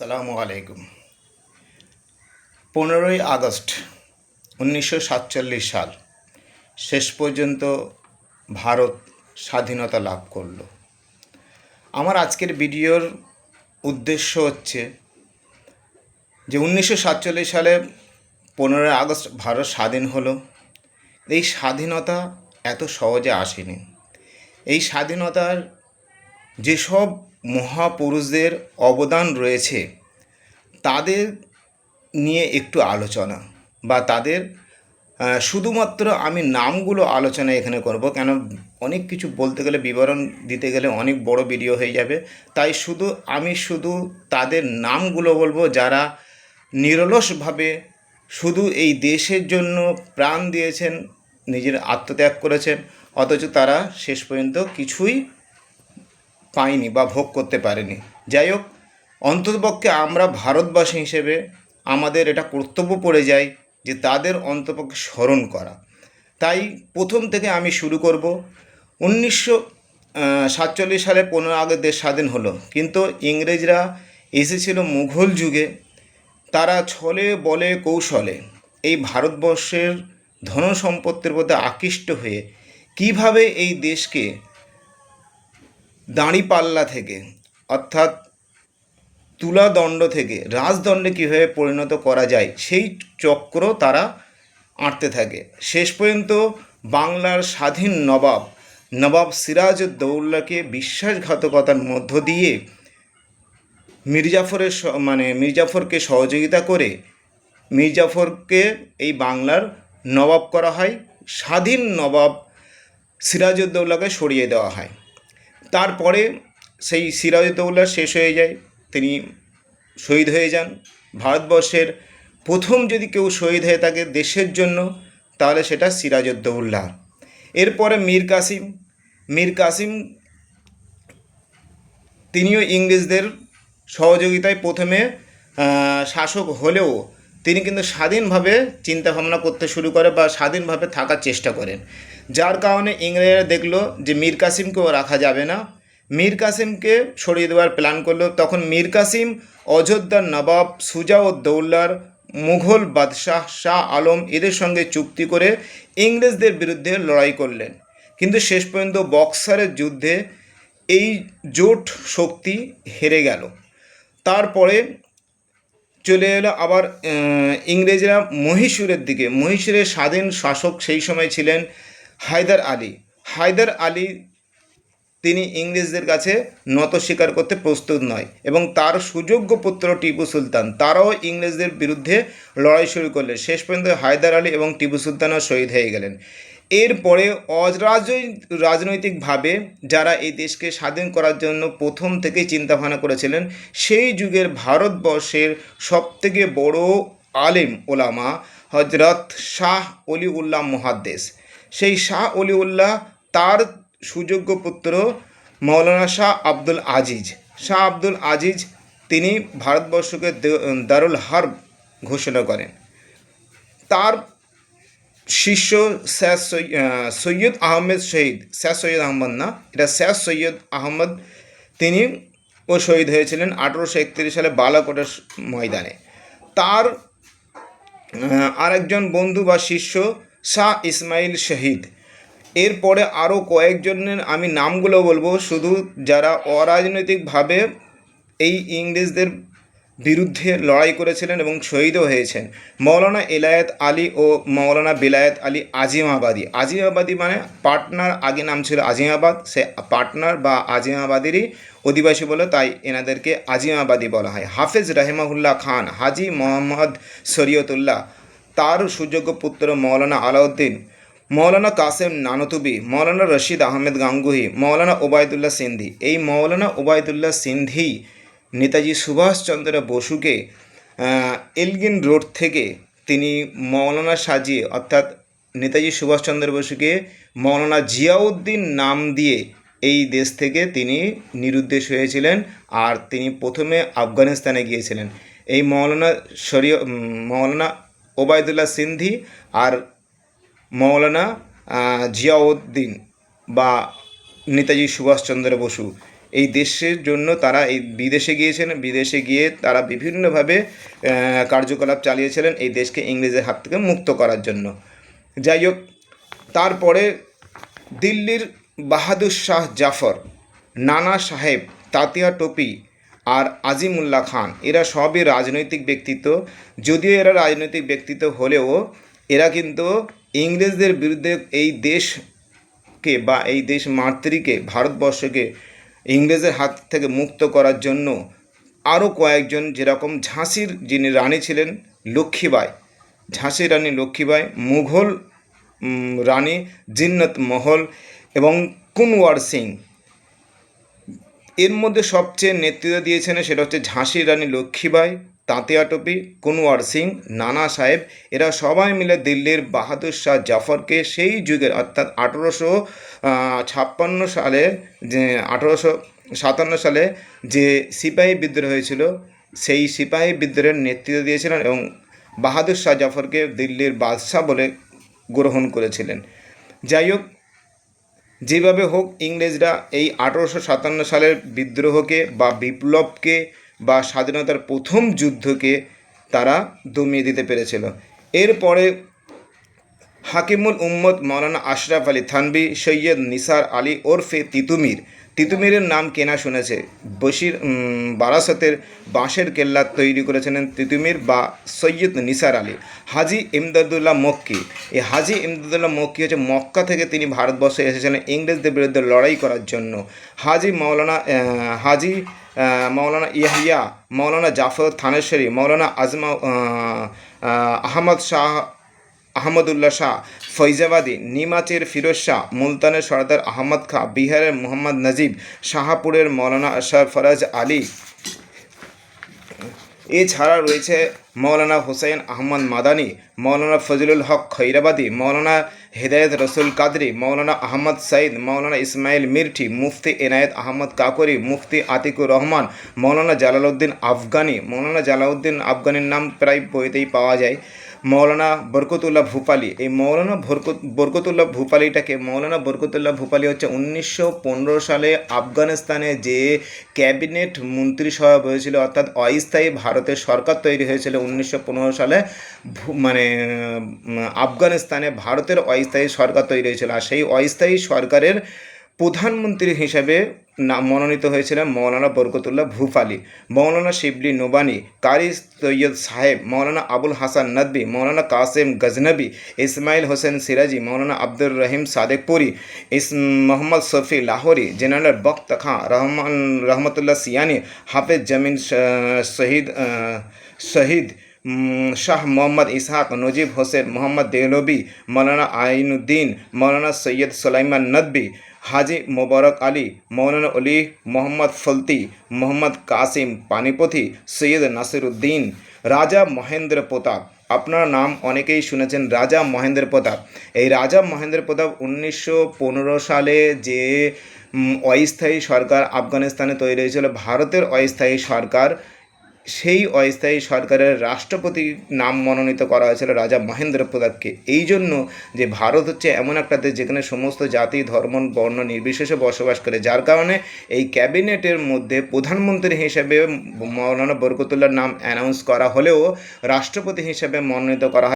সালামু আলাইকুম। 15ই আগস্ট 1947 সাল শেষ পর্যন্ত ভারত স্বাধীনতা লাভ করল। আমার আজকের ভিডিওর উদ্দেশ্য হচ্ছে যে 1947 সালে 15ই আগস্ট ভারত স্বাধীন হলো। এই স্বাধীনতা এত সহজে আসেনি। এই স্বাধীনতার যেসব মহাপুরুষদের অবদান রয়েছে তাদের নিয়ে একটু আলোচনা বা তাদের শুধুমাত্র আমি নামগুলো আলোচনা এখানে করব, কেন অনেক কিছু বলতে গেলে বিবরণ দিতে গেলে অনেক বড় ভিডিও হয়ে যাবে। তাই আমি শুধু তাদের নামগুলো বলবো যারা নিরলসভাবে শুধু এই দেশের জন্য প্রাণ দিয়েছেন, নিজের আত্মত্যাগ করেছেন, অথচ তারা শেষ পর্যন্ত কিছুই পায়নি বা ভোগ করতে পারেনি। যাই হোক, অন্ততপক্ষে আমরা ভারতবাসী হিসেবে আমাদের এটা কর্তব্য পড়ে যায় যে তাদের অন্ততপক্ষে স্মরণ করা। তাই প্রথম থেকে আমি শুরু করব। 1947 সালে 15 আগস্ট দেশ স্বাধীন হলো, কিন্তু ইংরেজরা এসেছিল মুঘল যুগে। তারা ছলে বলে কৌশলে এই ভারতবর্ষের ধন সম্পত্তির প্রতি আকৃষ্ট হয়ে কিভাবে এই দেশকে দাঁড়িপাল্লা থেকে অর্থাৎ তুলাদণ্ড থেকে রাজদণ্ডে কীভাবে পরিণত করা যায় সেই চক্র তারা আঁটতে থাকে। শেষ পর্যন্ত বাংলার স্বাধীন নবাব সিরাজউদ্দৌলাকে বিশ্বাসঘাতকতার মধ্য দিয়ে মির্জাফরকে সহযোগিতা করে মির্জাফরকে এই বাংলার নবাব করা হয়। স্বাধীন নবাব সিরাজউদ্দৌলাকে সরিয়ে দেওয়া হয়। তারপরে সেই সিরাজউদ্দৌলা শেষ হয়ে যায়, তিনি শহীদ হয়ে যান। ভারতবর্ষের প্রথম যদি কেউ শহীদ হয়ে থাকে দেশের জন্য তাহলে সেটা সিরাজউদ্দৌলা। এরপরে মীর কাসিম তিনিও ইংরেজদের সহযোগিতায় প্রথমে শাসক হলেও তিনি কিন্তু স্বাধীনভাবে চিন্তাভাবনা করতে শুরু করে বা স্বাধীনভাবে থাকার চেষ্টা করেন। যার কারণে ইংরেজরা দেখলো যে মীর কাসিমকেও রাখা যাবে না, মীর কাসিমকে সরিয়ে দেওয়ার প্ল্যান করলো। তখন মীর কাসিম অযোধ্যার নবাব সুজাউদ্দৌলার মুঘল বাদশাহ শাহ আলম এদের সঙ্গে চুক্তি করে ইংরেজদের বিরুদ্ধে লড়াই করলেন, কিন্তু শেষ পর্যন্ত বক্সারের যুদ্ধে এই জোট শক্তি হেরে গেল। তারপরে চলে এলো আবার ইংরেজরা মহীশূরের স্বাধীন শাসক সেই সময় ছিলেন হায়দার আলী। তিনি ইংরেজদের কাছে নত স্বীকার করতে প্রস্তুত নয় এবং তার সুযোগ্য পুত্র টিপু সুলতান তারাও ইংরেজদের বিরুদ্ধে লড়াই শুরু করলেন। শেষ পর্যন্ত হায়দার আলী এবং টিপু সুলতানও শহীদ হয়ে গেলেন। এরপরে রাজনৈতিকভাবে যারা এই দেশকে স্বাধীন করার জন্য প্রথম থেকেই চিন্তাভাবনা করেছিলেন, সেই যুগের ভারতবর্ষের সবথেকে বড় আলেম ওলামা হজরত শাহ অলিউল্লাহ মুহাদ্দিস। সেই শাহ অলিউল্লাহ তার সুযোগ্য পুত্র মৌলানা শাহ আব্দুল আজিজ তিনি ভারতবর্ষকে দারুল হার্ব ঘোষণা করেন। তার শিষ্য সৈয়দ আহমদ তিনি শহীদ হয়েছিলেন 1831 সালে বালাকোটের ময়দানে। তার আরেকজন বন্ধু বা শিষ্য শাহ ইসমাইল শহীদ। এরপরে আরও কয়েকজনের আমি নামগুলো বলবো, শুধু যারা অরাজনৈতিকভাবে এই ইংরেজদের বিরুদ্ধে লড়াই করেছিলেন এবং শহীদও হয়েছেন। মৌলানা এলায়েত আলী ও মৌলানা বিলায়েত আলী আজিমাবাদী মানে পাটনার, আগে নাম ছিল আজিমাবাদ, সে পাটনার বা আজিমাবাদেরই অধিবাসী বলে তাই এনাদেরকে আজিমাবাদী বলা হয়। হাফেজ রাহিমাহুল্লাহ খান, হাজি মোহাম্মদ শরীয়তুল্লাহ, তার সুযোগ্য পুত্র মৌলানা আলাউদ্দিন, মৌলানা কাসেম নানতুবি, মৌলানা রশিদ আহমেদ গাঙ্গুহি, মৌলানা ওবায়দুল্লাহ সিন্ধি। এই মৌলানা ওবায়দুল্লাহ সিন্ধি নেতাজি সুভাষচন্দ্র বসুকে এলগিন রোড থেকে তিনি মৌলানা সাজিয়ে, অর্থাৎ নেতাজি সুভাষচন্দ্র বসুকে মৌলানা জিয়াউদ্দিন নাম দিয়ে এই দেশ থেকে তিনি নিরুদ্দেশ হয়েছিলেন। আর তিনি প্রথমে আফগানিস্তানে গিয়েছিলেন। এই মৌলানা ওবায়দুল্লাহ সিন্ধি আর মৌলানা জিয়াউদ্দিন বা নেতাজি সুভাষচন্দ্র বসু এই দেশের জন্য তারা এই বিদেশে গিয়েছিলেন, বিদেশে গিয়ে তারা বিভিন্নভাবে কার্যকলাপ চালিয়েছিলেন এই দেশকে ইংরেজের হাত থেকে মুক্ত করার জন্য। যাই হোক, তারপরে দিল্লির বাহাদুর শাহ জাফর, নানা সাহেব, তাতিয়া টোপি আর আজিমুল্লাহ খান এরা সবই রাজনৈতিক ব্যক্তিত্ব। যদিও এরা রাজনৈতিক ব্যক্তিত্ব হলেও এরা কিন্তু ইংরেজদের বিরুদ্ধে এই দেশকে বা এই দেশ মাতৃকে ভারতবর্ষকে ইংরেজের হাত থেকে মুক্ত করার জন্য আরও কয়েকজন, যেরকম ঝাঁসির যিনি রানী ছিলেন লক্ষ্মীবাই, ঝাঁসির রানী লক্ষ্মীবাই, মুঘল রানী জিন্নত মহল এবং কুনওয়ার সিং, এর মধ্যে সবচেয়ে নেতৃত্ব দিয়েছেন সেটা হচ্ছে ঝাঁসির রানী লক্ষ্মীবাই, তাঁতিয়া টোপি, কুনওয়ার সিং, নানা সাহেব। এরা সবাই মিলে দিল্লির বাহাদুর শাহ জাফরকে সেই যুগের অর্থাৎ 1856 সালে যে 1857 সালে যে সিপাহী বিদ্রোহ হয়েছিল সেই সিপাহী বিদ্রোহের নেতৃত্ব দিয়েছিলেন এবং বাহাদুর শাহ জাফরকে দিল্লির বাদশাহ বলে গ্রহণ করেছিলেন। যাই হোক, যেভাবে হোক ইংরেজরা এই 1857 সালের বিদ্রোহকে বা বিপ্লবকে বা স্বাধীনতার প্রথম যুদ্ধকে তারা দমিয়ে দিতে পেরেছিল। এরপরে হাকিমুল উম্মত মৌলানা আশরাফ আলী থানভী, সৈয়দ নিসার আলী ওরফে তিতুমিরের নাম কেনা শুনেছে। বারাসতের বাঁশের কেল্লা তৈরি করেছিলেন তিতুমির বা সৈয়দ নিসার আলী। হাজি ইমদাদুল্লাহ মক্কি, এই হাজি ইমদাদুল্লাহ মক্কি হচ্ছে মক্কা থেকে তিনি ভারতবর্ষে এসেছিলেন ইংরেজদের বিরুদ্ধে লড়াই করার জন্য। হাজি মৌলানা ইয়াহিয়া, মৌলানা জাফর থানেশ্বরী, মৌলানা আহমদুল্লাহ শাহ ফৈজাবাদী, নিমাচের ফিরোজ শাহ, মুলতানের সরদার আহমদ খাঁ, বিহারের মোহাম্মদ নজিব, শাহপুরের মৌলানা সরফরাজ আলী। এছাড়া রয়েছে মৌলানা হুসাইন আহমদ মাদানী, মৌলানা ফজলুল হক খৈরাবাদী, মৌলানা হেদায়েত রসুল কাদরি, মৌলানা আহমদ সাইদ, মৌলানা ইসমাইল মির্ঠি, মুফতি এনায়েত আহমদ কাকরি, মুফতি আতিকুর রহমান, মৌলানা জালালউদ্দিন আফগানি। মৌলানা জালালউদ্দিন আফগানির নাম প্রায় বইতেই পাওয়া যায়। মৌলানা বরকতুল্লাহ ভূপালী, এই মৌলানা বরকতুল্লাহ ভূপালী হচ্ছে 1915 সালে আফগানিস্তানে যে ক্যাবিনেট মন্ত্রিসভা হয়েছিল, অর্থাৎ অস্থায়ী ভারতের সরকার তৈরি হয়েছিল 1915 সালে, মানে আফগানিস্তানে ভারতের অস্থায়ী সরকার তৈরি হয়েছিল। আর সেই অস্থায়ী সরকারের প্রধানমন্ত্রী হিসাবে মনোনীত হয়েছিলেন মৌলানা বরকতুল্লাহ ভূপালী। মৌলানা শিবলি নোবানি, কারি সৈয়দ সাহেব, মৌলানা আবুল হাসান নদভী, মৌলানা কাসেম গজনবী, ইসমাইল হোসেন সিরাজি, মৌলানা আব্দুর রহিম সাদেকপুরি, মোহাম্মদ শফি লাহোরি, জেনারেল বख्त খাঁ রহমতুল্লাহ সিয়ানি, হাফেজ জমিন শহীদ শাহ মোহাম্মদ ইসহাক, নজিব হোসেন, মোহাম্মদ দেহলভি, মৌলানা আইনুদ্দিন, মৌলানা সৈয়দ সুলাইমান নদভী, হাজি মোবারক আলী, মৌলানা অলি মোহাম্মদ ফলতি, মোহাম্মদ কাসিম পানিপথি, সৈয়দ নাসিরুদ্দিন। রাজা মহেন্দ্র প্রতাপ, আপনার নাম অনেকেই শুনেছেন রাজা মহেন্দ্র প্রতাপ। এই রাজা মহেন্দ্র প্রতাপ 1915 সালে যে অস্থায়ী সরকার আফগানিস্তানে তৈরি হয়েছিল, ভারতের অস্থায়ী সরকার, সেই অস্থায়ী সরকারের রাষ্ট্রপতি নাম মনোনীত করা হয়েছিল রাজা মহেন্দ্র প্রতাপকে। এই জন্য যে ভারত হচ্ছে এমন একটা দেশ যেখানে সমস্ত জাতি ধর্ম বর্ণ নির্বিশেষে বসবাস করে, যার কারণে এই ক্যাবিনেটের মধ্যে প্রধানমন্ত্রী হিসেবে মৌলানা বরকতুল্লাহর নাম অ্যানাউন্স করা হলেও রাষ্ট্রপতি হিসেবে মনোনীত করা হয়